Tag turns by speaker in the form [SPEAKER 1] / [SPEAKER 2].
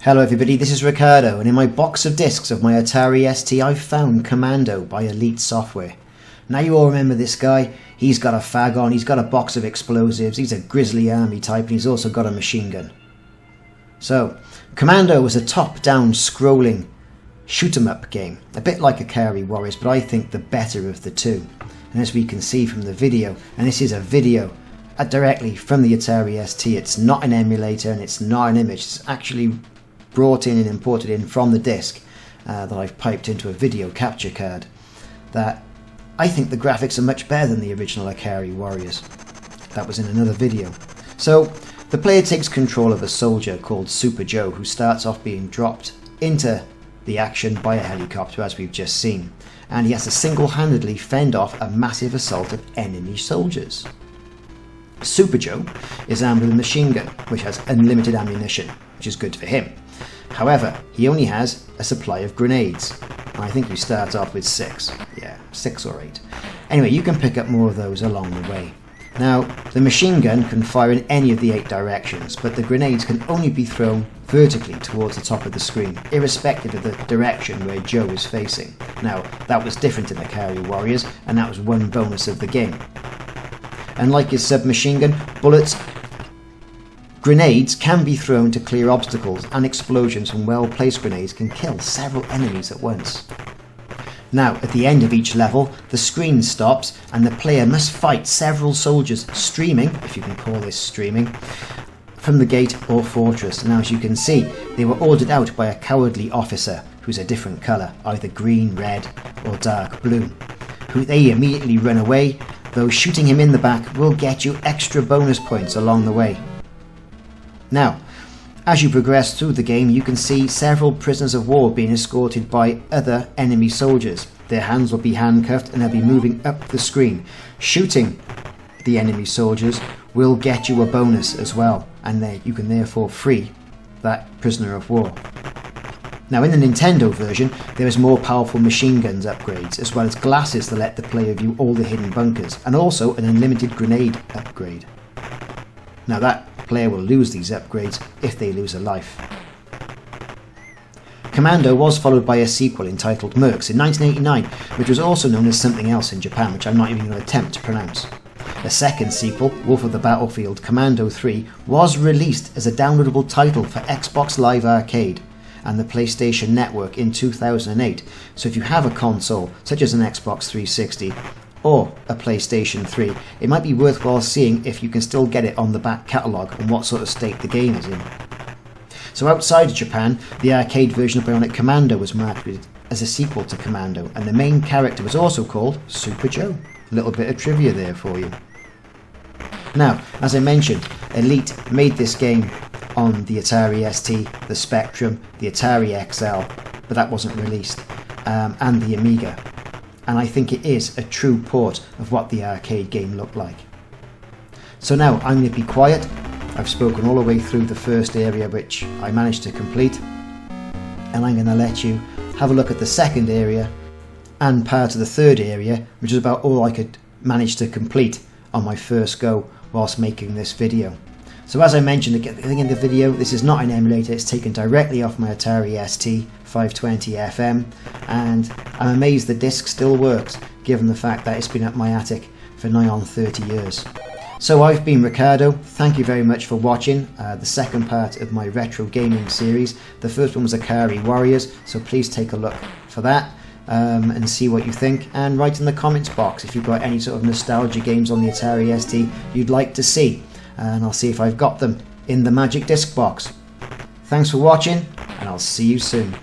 [SPEAKER 1] Hello everybody, this is Ricardo, and in my box of discs of my Atari ST I've found Commando by Elite Software. Now you all remember this guy. He's got a fag on, he's got a box of explosives, he's a grizzly army type, and he's also got a machine gun. So, Commando was a top-down scrolling shoot-em-up game, a bit like Atari Warriors, but I think the better of the two. And as we can see from the video, and this is a video directly from the Atari ST, it's not an emulator and it's not an image, it's actually brought in and imported in from the disc that I've piped into a video capture card, that I think the graphics are much better than the original Atari Warriors. That was in another video. So the player takes control of a soldier called Super Joe, who starts off being dropped into the action by a helicopter, as we've just seen, and he has to single-handedly fend off a massive assault of enemy soldiers. Super Joe is armed with a machine gun, which has unlimited ammunition, which is good for him. However, he only has a supply of grenades. I think he starts off with 6. Yeah, 6 or 8. Anyway, you can pick up more of those along the way. Now, the machine gun can fire in any of the 8 directions, but the grenades can only be thrown vertically towards the top of the screen, irrespective of the direction where Joe is facing. Now, that was different in Atari Warriors, and that was one bonus of the game. Unlike his submachine gun, grenades can be thrown to clear obstacles, and explosions from well-placed grenades can kill several enemies at once. Now, at the end of each level, the screen stops and the player must fight several soldiers streaming, if you can call this streaming, from the gate or fortress. Now, as you can see, they were ordered out by a cowardly officer who's a different colour, either green, red or dark blue. They immediately run away, though shooting him in the back will get you extra bonus points along the way. Now, as you progress through the game, you can see several prisoners of war being escorted by other enemy soldiers. Their hands will be handcuffed and they'll be moving up the screen. Shooting the enemy soldiers will get you a bonus as well, and you can therefore free that prisoner of war. Now, in the Nintendo version, there is more powerful machine guns upgrades, as well as glasses that let the player view all the hidden bunkers, and also an unlimited grenade upgrade. Now, that player will lose these upgrades if they lose a life. Commando was followed by a sequel entitled Mercs in 1989, which was also known as something else in Japan, which I'm not even going to attempt to pronounce. A second sequel, Wolf of the Battlefield Commando 3, was released as a downloadable title for Xbox Live Arcade and the PlayStation Network in 2008, so if you have a console such as an Xbox 360 or a PlayStation 3, it might be worthwhile seeing if you can still get it on the back catalogue and what sort of state the game is in. So outside of Japan, the arcade version of Bionic Commando was marketed as a sequel to Commando, and the main character was also called Super Joe. A little bit of trivia there for you. Now, as I mentioned, Elite made this game on the Atari ST, the Spectrum, the Atari XL, but that wasn't released, and the Amiga. And I think it is a true port of what the arcade game looked like. So now I'm going to be quiet. I've spoken all the way through the first area, which I managed to complete, and I'm going to let you have a look at the second area and part of the third area, which is about all I could manage to complete on my first go whilst making this video. So as I mentioned at the beginning of the video, this is not an emulator, it's taken directly off my Atari ST 520 FM, and I'm amazed the disc still works, given the fact that it's been at my attic for nigh on 30 years. So I've been Ricardo, thank you very much for watching the second part of my retro gaming series. The first one was Atari Warriors, so please take a look for that and see what you think, and write in the comments box if you've got any sort of nostalgia games on the Atari ST you'd like to see, and I'll see if I've got them in the magic disc box. Thanks for watching, and I'll see you soon.